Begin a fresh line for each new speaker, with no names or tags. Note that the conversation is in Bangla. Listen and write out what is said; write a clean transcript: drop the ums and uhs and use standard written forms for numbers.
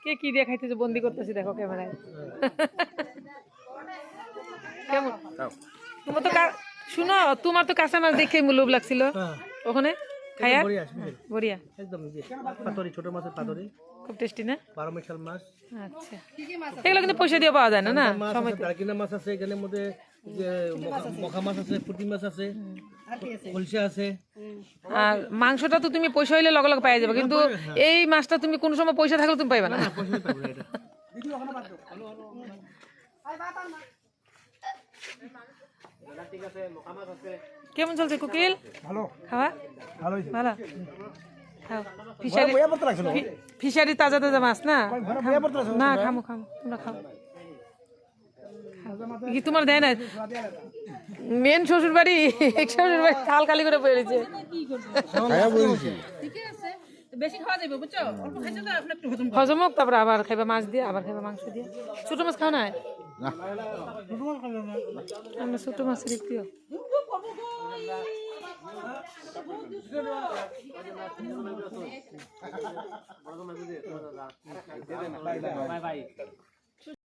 কে কি দিয়ে খাইতেছে বন্দি করতেছি দেখো ক্যামেরায়। কেমন তোমার তো শুনো, তোমার তো কাঁচা মাছ দেখে লোভ লাগছিল ওখানে খাইয়া, বড়িয়া
একদম পাতরি, ছোট মাছের পাতরি,
খুব টেস্টি না?
12 মিশাল মাছ।
আচ্ছা, এগুলো কিন্তু পয়সা দিয়ে পাওয়া যায় না, না সময়
দারকিনা মাছ আছে এখানের মধ্যে, যে মখা মাছ আছে, পুঁটি মাছ আছে, কলসা আছে।
আর মাংসটা তো তুমি পয়সা হইলে লগে লগে পাই যাবে, কিন্তু এই মাছটা তুমি কোন সময় পয়সা থাকলে তুমি পাইবা না। কেমন চলছে কুকিল?
ভালো,
খাওয়া
ভালো
ভালো। খাও, ফিশারি তাজা তাজা মাছ না? না খামো খামো, তোমরা খাও। কি তোমার দেয় না? মেন শ্বশুর বাড়ি, শ্বশুর বাড়ি খাল খালি করে পড়েছে। হজম হোক, তারপরে আবার খাইবা মাছ দিয়ে, আবার খাইবা মাংস দিয়ে। ছোট মাছ খাও না? আমরা ছোট মাছের প্রিয়।